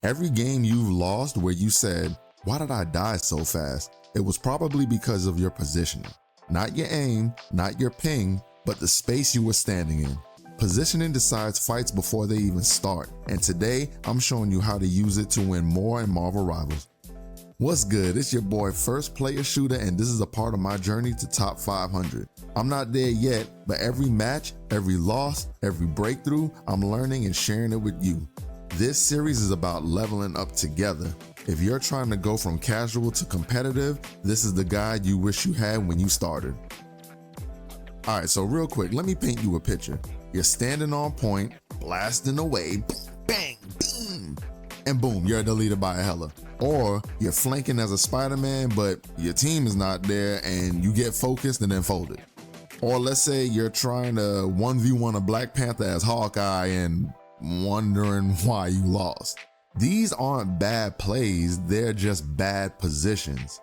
Every game you've lost where you said, "Why did I die so fast?" It was probably because of your positioning. Not your aim, not your ping, but the space you were standing in. Positioning decides fights before they even start, and today I'm showing you how to use it to win more in Marvel Rivals. What's good? It's your boy First Player Shooter, and this is a part of my journey to top 500. I'm not there yet, but every match, every loss, every breakthrough, I'm learning and sharing it with you. This series is about leveling up together. If you're trying to go from casual to competitive, this is the guide you wish you had when you started. All right, so real quick, let me paint you a picture. You're standing on point, blasting away, bang, boom, and boom, you're deleted by a hella. Or you're flanking as a Spider-Man, but your team is not there and you get focused and then folded. Or let's say you're trying to 1v1 a Black Panther as Hawkeye and wondering why you lost. These aren't bad plays, they're just bad positions.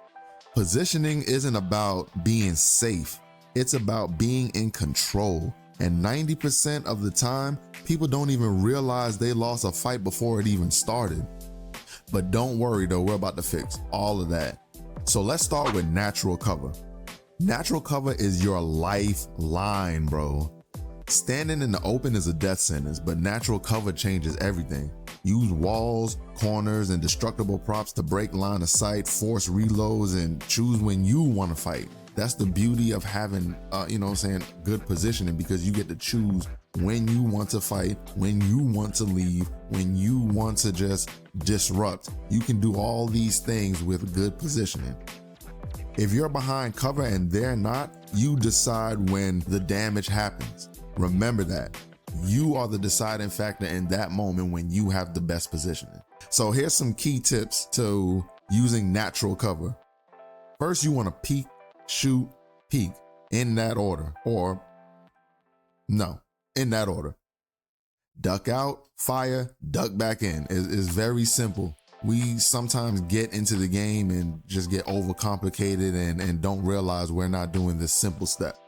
Positioning isn't about being safe, it's about being in control. And 90% of the time, people don't even realize they lost a fight before it even started. But don't worry though, we're about to fix all of that. So let's start with natural cover. Natural cover is your lifeline, bro. Standing in the open is a death sentence, but natural cover changes everything. Use walls, corners, and destructible props to break line of sight, force reloads, and choose when you want to fight. That's the beauty of having, good positioning, because you get to choose when you want to fight, when you want to leave, when you want to just disrupt. You can do all these things with good positioning. If you're behind cover and they're not, you decide when the damage happens. Remember that. You are the deciding factor in that moment when you have the best positioning. So here's some key tips to using natural cover. First, you want to peek, shoot, peek in that order, in that order. Duck out, fire, duck back in. It's very simple. We sometimes get into the game and just get overcomplicated and don't realize we're not doing this simple step.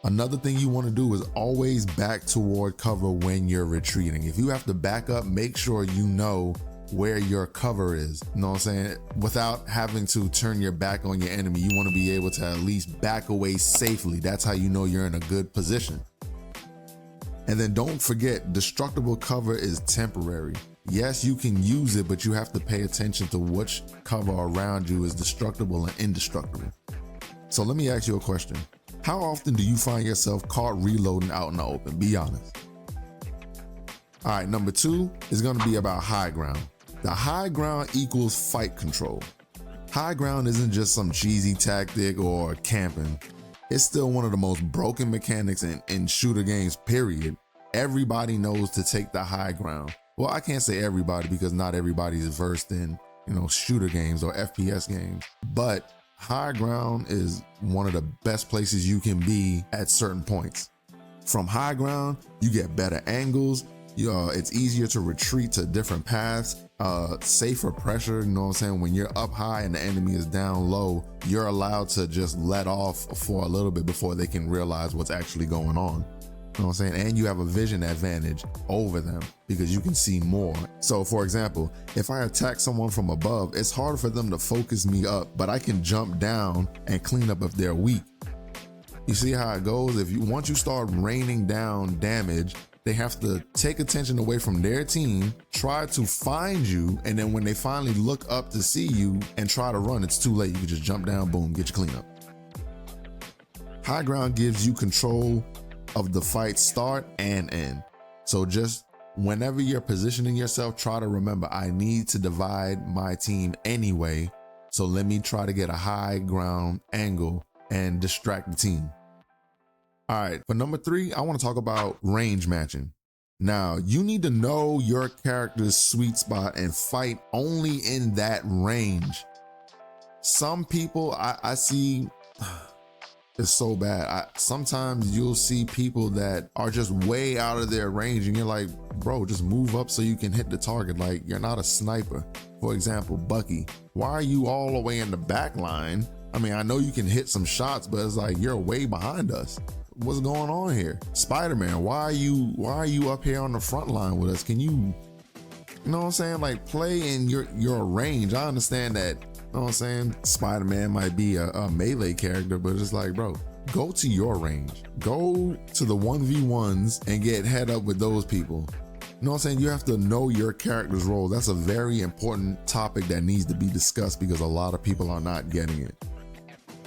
Another thing you want to do is always back toward cover when you're retreating. If you have to back up, make sure you know where your cover is, you know what I'm saying? Without having to turn your back on your enemy, you want to be able to at least back away safely. That's how you know you're in a good position. And then don't forget, destructible cover is temporary. Yes, you can use it, but you have to pay attention to which cover around you is destructible and indestructible. So let me ask you a question. How often do you find yourself caught reloading out in the open? Be honest. All right, number 2 is going to be about high ground. The high ground equals fight control. High ground isn't just some cheesy tactic or camping. It's still one of the most broken mechanics in shooter games, period. Everybody knows to take the high ground. Well, I can't say everybody because not everybody is versed in, shooter games or FPS games. But high ground is one of the best places you can be at certain points. From high ground, you get better angles. It's easier to retreat to different paths, safer pressure, you know what I'm saying? When you're up high and the enemy is down low, you're allowed to just let off for a little bit before they can realize what's actually going on. You know what I'm saying? And you have a vision advantage over them because you can see more. So for example, if I attack someone from above, it's hard for them to focus me up, but I can jump down and clean up if they're weak. You see how it goes? Once you start raining down damage, they have to take attention away from their team, try to find you, and then when they finally look up to see you and try to run, it's too late. You can just jump down, boom, get your cleanup. High ground gives you control of the fight start and end. So just whenever you're positioning yourself, try to remember, I need to divide my team anyway, so let me try to get a high ground angle and distract the team. All right, for number 3, I want to talk about range matching. Now, you need to know your character's sweet spot and fight only in that range. Some people I see, it's so bad. Sometimes you'll see people that are just way out of their range and you're like, bro, just move up so you can hit the target. Like, you're not a sniper. For example, Bucky, why are you all the way in the back line? I mean, I know you can hit some shots, but it's like, you're way behind us. What's going on here? Spider-Man, why are you up here on the front line with us? Can you You know what I'm saying? Like, play in your range. I understand that, you know what I'm saying? Spider-Man might be a melee character, but it's like, bro, go to your range. Go to the 1v1s and get head up with those people. You know what I'm saying? You have to know your character's role. That's a very important topic that needs to be discussed because a lot of people are not getting it.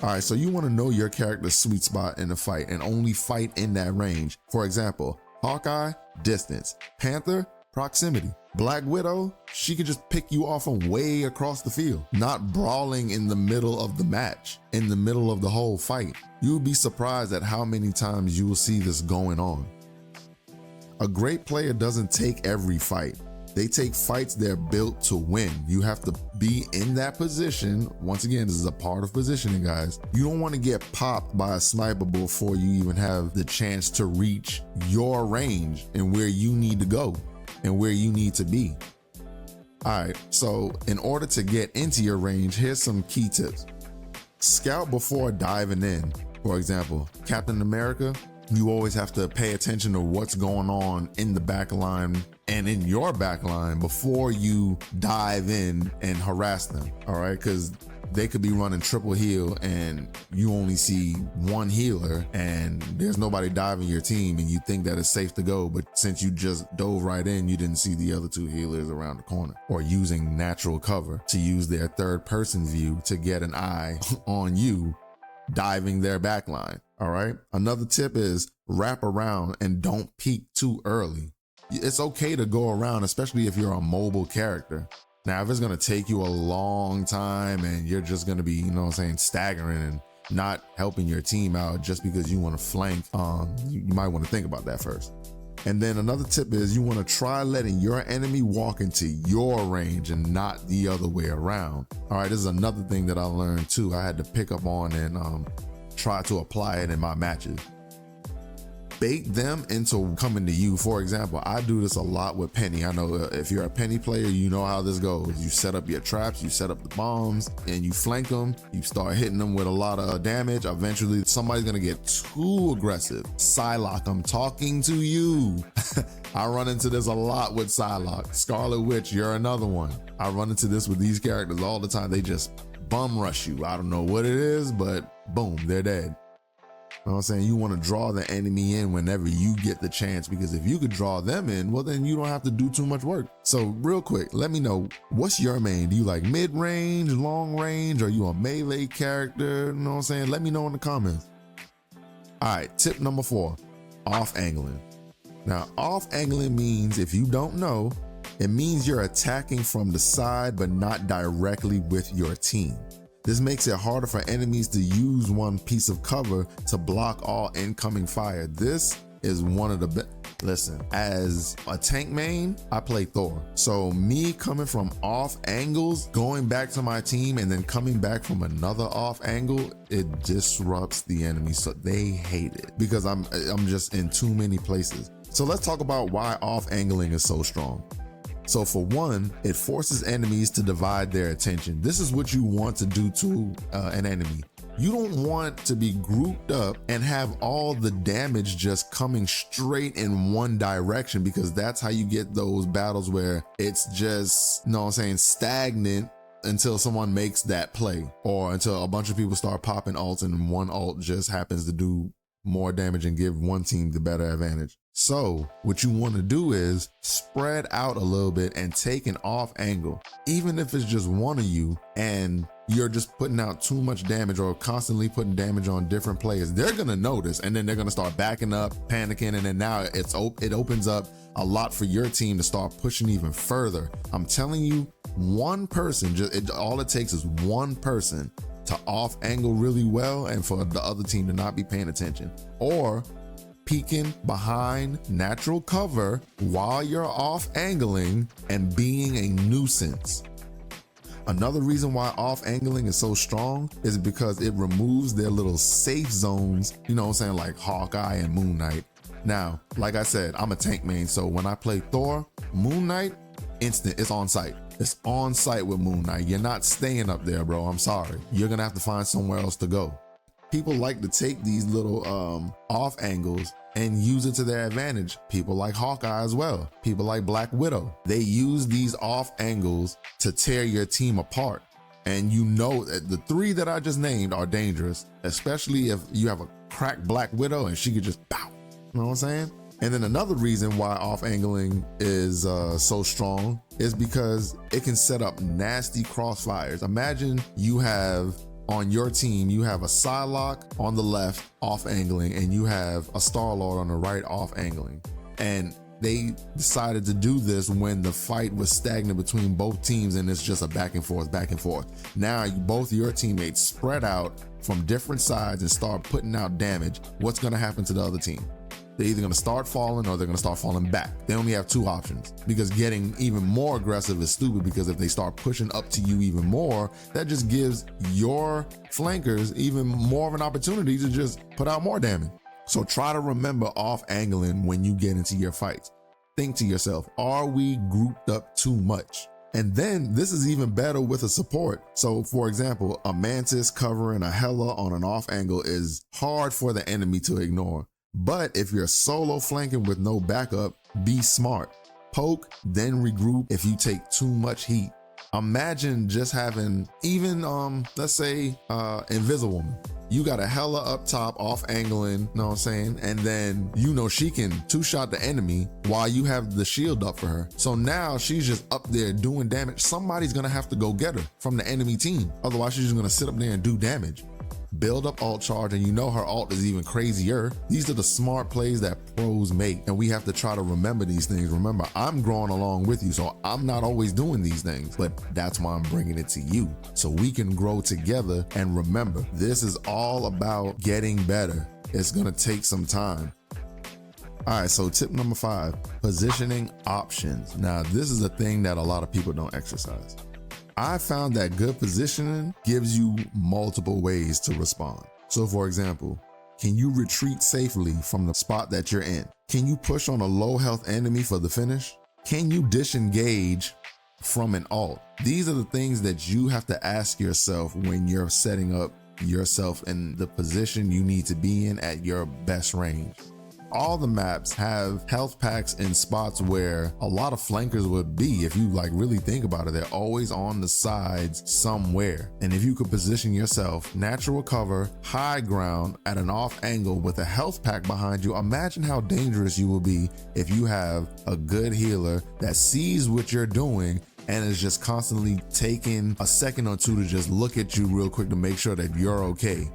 All right, so you want to know your character's sweet spot in the fight and only fight in that range. For example, Hawkeye, distance. Panther, proximity. Black Widow, she could just pick you off from way across the field, not brawling in the middle of the match, in the middle of the whole fight. You would be surprised at how many times you will see this going on. A great player doesn't take every fight. They take fights they're built to win. You have to be in that position. Once again, this is a part of positioning, guys. You don't want to get popped by a sniper before you even have the chance to reach your range and where you need to go and where you need to be. All right, so in order to get into your range, here's some key tips. Scout before diving in. For example, Captain America, you always have to pay attention to what's going on in the back line and in your back line before you dive in and harass them, all right? Because they could be running triple heal and you only see one healer and there's nobody diving your team and you think that it's safe to go, but since you just dove right in, you didn't see the other two healers around the corner, or using natural cover to use their third person view to get an eye on you diving their backline. All right. Another tip is wrap around and don't peek too early. It's okay to go around, especially if you're a mobile character. Now, if it's going to take you a long time and you're just going to be, you know what I'm saying, staggering and not helping your team out just because you want to flank, you might want to think about that first. And then another tip is you want to try letting your enemy walk into your range and not the other way around. All right, this is another thing that I learned too. I had to pick up on and try to apply it in my matches. Bait them into coming to you. For example, I do this a lot with Penny. I know if you're a Penny player, you know how this goes. You set up your traps, you set up the bombs, and you flank them. You start hitting them with a lot of damage. Eventually, somebody's gonna get too aggressive. Psylocke, I'm talking to you. I run into this a lot with Psylocke. Scarlet Witch, you're another one. I run into this with these characters all the time. They just bum rush you. I don't know what it is, but boom, they're dead. You know what I'm saying? You want to draw the enemy in whenever you get the chance, because if you could draw them in, well, then you don't have to do too much work. So real quick, let me know, what's your main? Do you like mid-range, long range? Are you a melee character? You know what I'm saying? Let me know in the comments. All right, tip number 4, off angling. Now, off angling means, if you don't know, it means you're attacking from the side, but not directly with your team. This makes it harder for enemies to use one piece of cover to block all incoming fire. This is one of the best. Listen, as a tank main, I play Thor. So me coming from off angles, going back to my team, and then coming back from another off angle, it disrupts the enemy. So they hate it because I'm just in too many places. So let's talk about why off angling is so strong. So for one, it forces enemies to divide their attention. This is what you want to do to an enemy. You don't want to be grouped up and have all the damage just coming straight in one direction, because that's how you get those battles where it's just, you know what I'm saying, stagnant until someone makes that play, or until a bunch of people start popping ults and one ult just happens to do more damage and give one team the better advantage. So what you want to do is spread out a little bit and take an off angle. Even if it's just one of you and you're just putting out too much damage or constantly putting damage on different players, they're gonna notice, and then they're gonna start backing up, panicking, and then now it opens up a lot for your team to start pushing even further. I'm telling you, one person, all it takes is one person to off angle really well and for the other team to not be paying attention, or peeking behind natural cover while you're off angling and being a nuisance. Another reason why off angling is so strong is because it removes their little safe zones, you know what I'm saying, like Hawkeye and Moon Knight. Now, like I said, I'm a tank main, so when I play Thor, Moon Knight, instant, it's on site. It's on site with Moon Knight. You're not staying up there, bro. I'm sorry. You're gonna have to find somewhere else to go. People like to take these little off angles and use it to their advantage. People like Hawkeye as well. People like Black Widow. They use these off angles to tear your team apart. And you know that the three that I just named are dangerous, especially if you have a cracked Black Widow and she could just pow. You know what I'm saying? And then another reason why off angling is so strong is because it can set up nasty crossfires. Imagine you have on your team, you have a Psylocke on the left off angling and you have a Star-Lord on the right off angling. And they decided to do this when the fight was stagnant between both teams and it's just a back and forth. Now both your teammates spread out from different sides and start putting out damage. What's gonna happen to the other team? They're either gonna start falling or they're gonna start falling back. They only have two options, because getting even more aggressive is stupid, because if they start pushing up to you even more, that just gives your flankers even more of an opportunity to just put out more damage. So try to remember off angling when you get into your fights. Think to yourself, are we grouped up too much? And then this is even better with a support. So for example, a Mantis covering a Hela on an off angle is hard for the enemy to ignore. But if you're solo flanking with no backup, be smart. Poke, then regroup if you take too much heat. Imagine just having even, let's say, Invisible. You got a Hela up top off angling, know what I'm saying? And then you know she can two-shot the enemy while you have the shield up for her. So now she's just up there doing damage. Somebody's gonna have to go get her from the enemy team. Otherwise, she's just gonna sit up there and do damage. Build up ult charge, and you know her ult is even crazier. These are the smart plays that pros make, and we have to try to remember these things. Remember, I'm growing along with you, so I'm not always doing these things, but that's why I'm bringing it to you, so we can grow together. And remember, this is all about getting better. It's gonna take some time. All right, so tip number 5, positioning options. Now, this is a thing that a lot of people don't exercise. I found that good positioning gives you multiple ways to respond. So for example, can you retreat safely from the spot that you're in? Can you push on a low health enemy for the finish? Can you disengage from an ult? These are the things that you have to ask yourself when you're setting up yourself in the position you need to be in at your best range. All the maps have health packs in spots where a lot of flankers would be. If you like really think about it, they're always on the sides somewhere. And if you could position yourself natural cover, high ground at an off angle with a health pack behind you, imagine how dangerous you will be if you have a good healer that sees what you're doing and is just constantly taking a second or two to just look at you real quick to make sure that you're okay.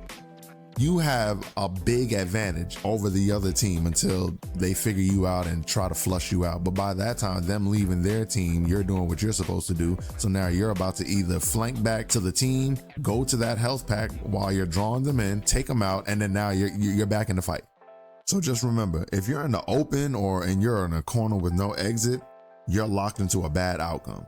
You have a big advantage over the other team until they figure you out and try to flush you out. But by that time, them leaving their team, you're doing what you're supposed to do. So now you're about to either flank back to the team, go to that health pack while you're drawing them in, take them out, and then now you're back in the fight. So just remember, if you're in the open and you're in a corner with no exit, you're locked into a bad outcome.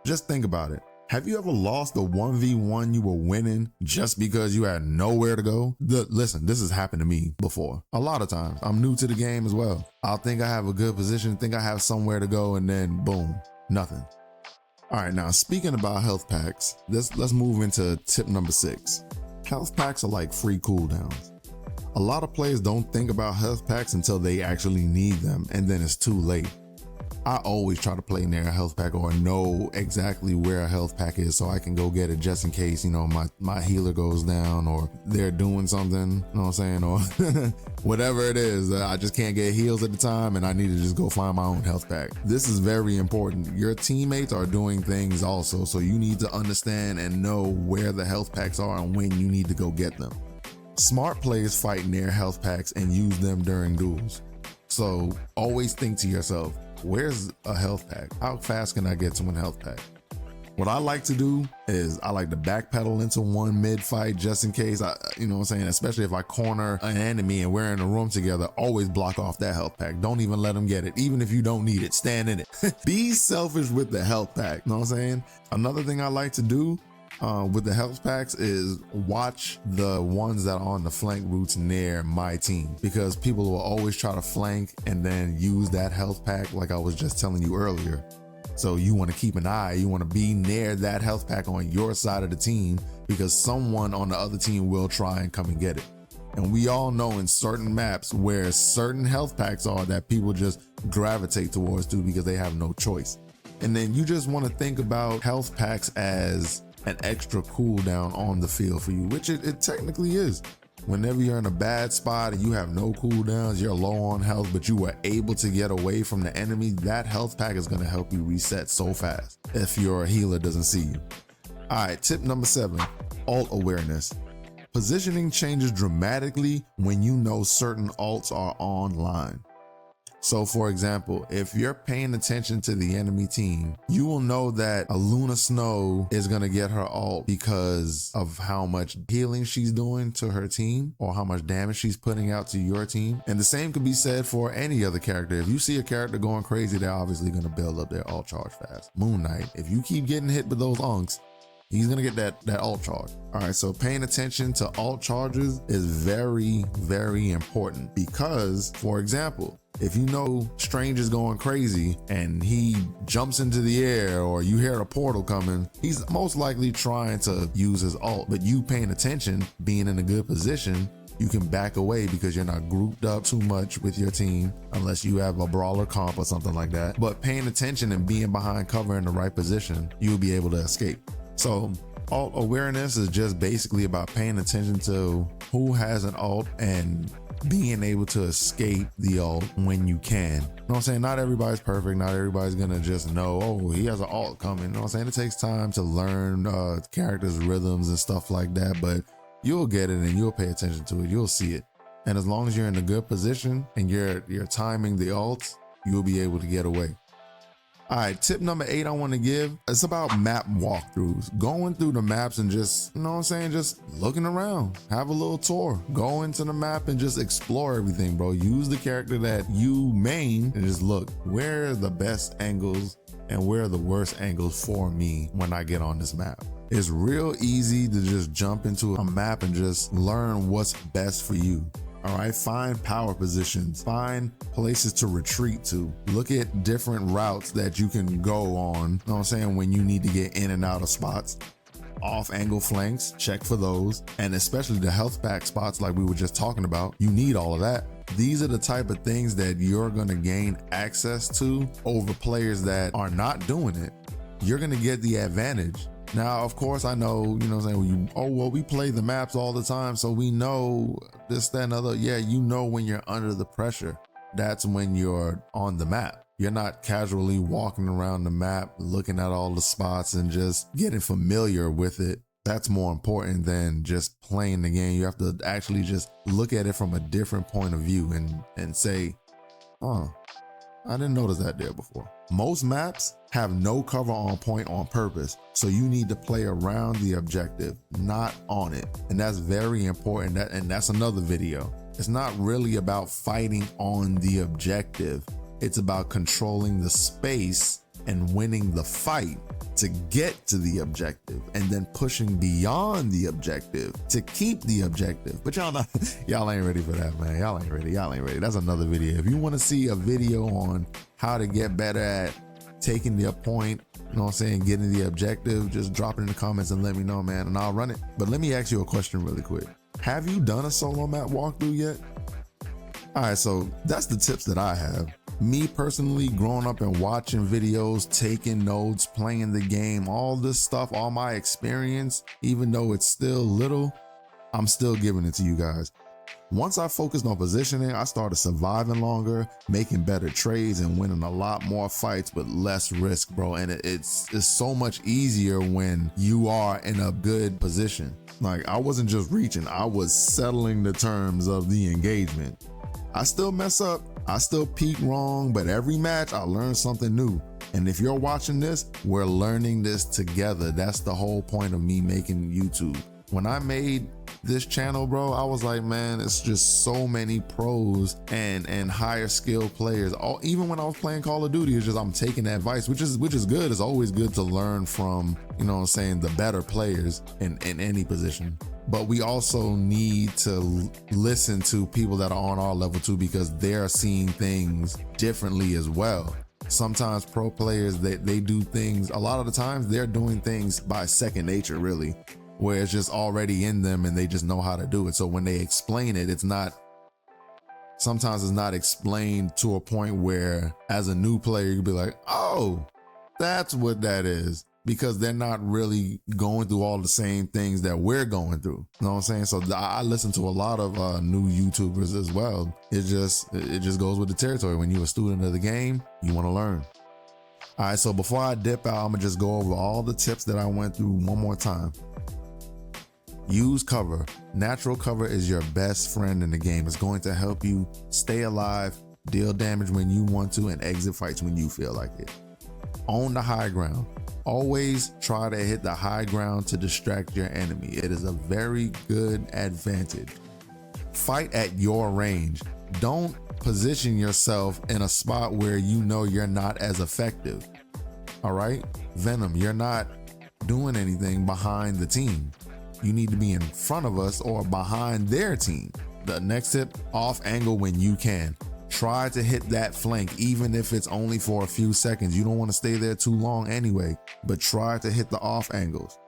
Just think about it. Have you ever lost the 1v1 you were winning just because you had nowhere to go? Listen, this has happened to me before. A lot of times. I'm new to the game as well. I'll think I have a good position, think I have somewhere to go, and then boom, nothing. All right, now speaking about health packs, let's move into tip number 6. Health packs are like free cooldowns. A lot of players don't think about health packs until they actually need them, and then it's too late. I always try to play near a health pack or know exactly where a health pack is so I can go get it just in case, you know, my healer goes down or they're doing something, you know what I'm saying, or whatever it is. I just can't get heals at the time and I need to just go find my own health pack. This is very important. Your teammates are doing things also, so you need to understand and know where the health packs are and when you need to go get them. Smart players fight near health packs and use them during duels. So always think to yourself, where's a health pack? How fast can I get to one health pack? What I like to do is I like to backpedal into one mid fight just in case, you know what I'm saying? Especially if I corner an enemy and we're in a room together, always block off that health pack. Don't even let them get it. Even if you don't need it, stand in it. Be selfish with the health pack, you know what I'm saying? Another thing I like to do with the health packs is watch the ones that are on the flank routes near my team, because people will always try to flank and then use that health pack like I was just telling you earlier. So you want to keep an eye, you want to be near that health pack on your side of the team, because someone on the other team will try and come and get it. And we all know in certain maps where certain health packs are that people just gravitate towards too, because they have no choice. And then you just want to think about health packs as an extra cooldown on the field for you, which it technically is. Whenever you're in a bad spot and you have no cooldowns, you're low on health, but you were able to get away from the enemy, that health pack is going to help you reset so fast if your healer doesn't see you. All right, tip number 7, ult awareness. Positioning changes dramatically when you know certain ults are online. So for example, if you're paying attention to the enemy team, you will know that a Luna Snow is going to get her ult because of how much healing she's doing to her team or how much damage she's putting out to your team. And the same could be said for any other character. If you see a character going crazy, they're obviously going to build up their ult charge fast. Moon Knight, if you keep getting hit with those unks, he's gonna get that ult charge. All right, so paying attention to ult charges is very, very important, because, for example, if you know Strange is going crazy and he jumps into the air, or you hear a portal coming, he's most likely trying to use his ult, but you paying attention, being in a good position, you can back away because you're not grouped up too much with your team, unless you have a brawler comp or something like that. But paying attention and being behind cover in the right position, you'll be able to escape. So ult awareness is just basically about paying attention to who has an ult and being able to escape the ult when you can. You know what I'm saying? Not everybody's perfect. Not everybody's gonna just know, oh, he has an ult coming. You know what I'm saying? It takes time to learn characters' rhythms and stuff like that, but you'll get it and you'll pay attention to it. You'll see it. And as long as you're in a good position and you're timing the ults, you'll be able to get away. All right, tip number 8 I want to give, it's about map walkthroughs. Going through the maps and just, you know what I'm saying, just looking around, have a little tour, go into the map and just explore everything, bro. Use the character that you main and just look, where are the best angles and where are the worst angles for me when I get on this map. It's real easy to just jump into a map and just learn what's best for you. All right, find power positions, find places to retreat to, look at different routes that you can go on, you know what I'm saying, when you need to get in and out of spots. Off angle flanks, check for those, and especially the health pack spots like we were just talking about, you need all of that. These are the type of things that you're gonna gain access to over players that are not doing it. You're gonna get the advantage. Now, of course, I know, you know what I'm saying, we play the maps all the time, so we know this, that, and other. Yeah, you know when you're under the pressure. That's when you're on the map. You're not casually walking around the map, looking at all the spots and just getting familiar with it. That's more important than just playing the game. You have to actually just look at it from a different point of view and say, oh, I didn't notice that there before. Most maps have no cover on point on purpose, so you need to play around the objective, not on it. And that's very important, and that's another video. It's not really about fighting on the objective. It's about controlling the space and winning the fight to get to the objective, and then pushing beyond the objective to keep the objective. But y'all ain't ready for that, man. Y'all ain't ready. That's another video. If you want to see a video on how to get better at taking the point, you know what I'm saying, getting the objective, just drop it in the comments and let me know, man, and I'll run it. But let me ask you a question really quick. Have you done a solo map walkthrough yet? All right, so that's the tips that I have. Me personally, growing up and watching videos, taking notes, playing the game, all this stuff, all my experience, even though it's still little, I'm still giving it to you guys. Once I focused on positioning, I started surviving longer, making better trades, and winning a lot more fights with less risk, bro. And it's so much easier when you are in a good position. Like, I wasn't just reaching, I was settling the terms of the engagement. I still mess up, I still peak wrong, but every match I learn something new. And if you're watching this, we're learning this together. That's the whole point of me making YouTube. When I made this channel, bro, I was like, man, it's just so many pros and higher skilled players. Even when I was playing Call of Duty, it's just I'm taking advice, which is good. It's always good to learn from, you know what I'm saying, the better players in any position. But we also need to listen to people that are on our level too, because they're seeing things differently as well. sometimes pro players, they do things, a lot of the times they're doing things by second nature, really, where it's just already in them and they just know how to do it. So when they explain it, sometimes it's not explained to a point where as a new player, you'd be like, oh, that's what that is. Because they're not really going through all the same things that we're going through. You know what I'm saying? So I listen to a lot of new YouTubers as well. It just goes with the territory. When you're a student of the game, you want to learn. All right, so before I dip out, I'm gonna just go over all the tips that I went through one more time. Use cover. Natural cover is your best friend in the game. It's going to help you stay alive, deal damage when you want to, and exit fights when you feel like it. Own the high ground. Always try to hit the high ground to distract your enemy. It is a very good advantage. Fight at your range. Don't position yourself in a spot where you know you're not as effective. All right? Venom, you're not doing anything behind the team. You need to be in front of us or behind their team. The next tip, off angle when you can. Try to hit that flank, even if it's only for a few seconds. You don't want to stay there too long anyway, but try to hit the off angles.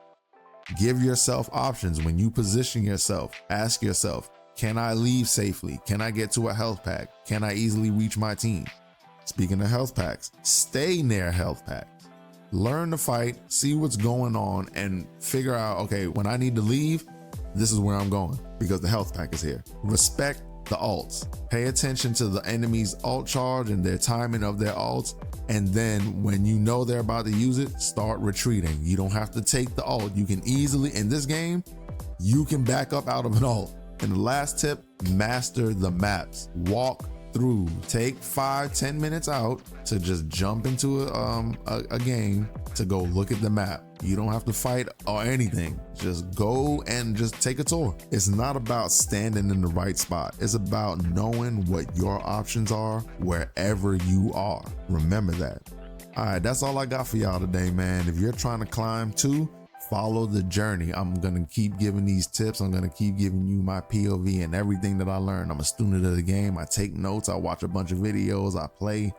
Give yourself options when you position yourself. Ask yourself, can I leave safely? Can I get to a health pack? Can I easily reach my team? Speaking of health packs, stay near health packs. Learn to fight, see what's going on, and figure out, okay, when I need to leave, this is where I'm going because the health pack is here. Respect the ults. Pay attention to the enemy's ult charge and their timing of their ults. And then when you know they're about to use it, start retreating. You don't have to take the ult. You can easily, in this game, you can back up out of an ult. And the last tip, master the maps. Walk through. Take 5-10 minutes out to just jump into a game to go look at the map. You don't have to fight or anything. Just go and just take a tour. It's not about standing in the right spot. It's about knowing what your options are wherever you are. Remember that. All right, that's all I got for y'all today, man. If you're trying to climb too, follow the journey. I'm going to keep giving these tips. I'm going to keep giving you my POV and everything that I learned. I'm a student of the game. I take notes. I watch a bunch of videos. I play.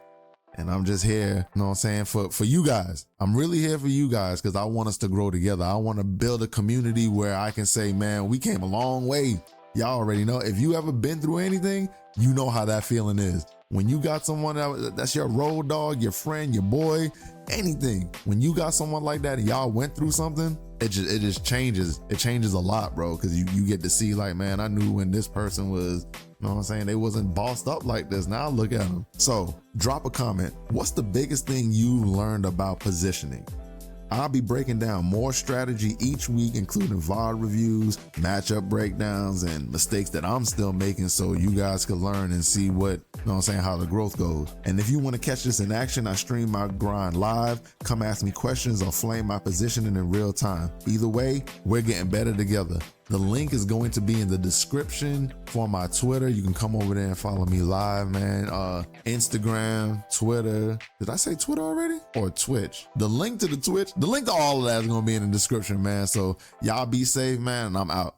And I'm just here, you know what I'm saying, for you guys. I'm really here for you guys because I want us to grow together. I want to build a community where I can say, man, we came a long way. Y'all already know. If you ever been through anything, you know how that feeling is. When you got someone that's your road dog, your friend, your boy, anything. When you got someone like that and y'all went through something, it just changes. It changes a lot, bro, because you get to see like, man, I knew when this person was, you know what I'm saying, they wasn't bossed up like this. Now look at them. So drop a comment. What's the biggest thing you learned about positioning? I'll be breaking down more strategy each week, including VOD reviews, matchup breakdowns, and mistakes that I'm still making so you guys can learn and see what, you know what I'm saying, how the growth goes. And if you want to catch this in action, I stream my grind live. Come ask me questions or flame my positioning in real time. Either way, we're getting better together. The link is going to be in the description for my Twitter. You can come over there and follow me live, man. Instagram, Twitter. Did I say Twitter already? Or Twitch? The link to the Twitch, the link to all of that is going to be in the description, man. So y'all be safe, man, and I'm out.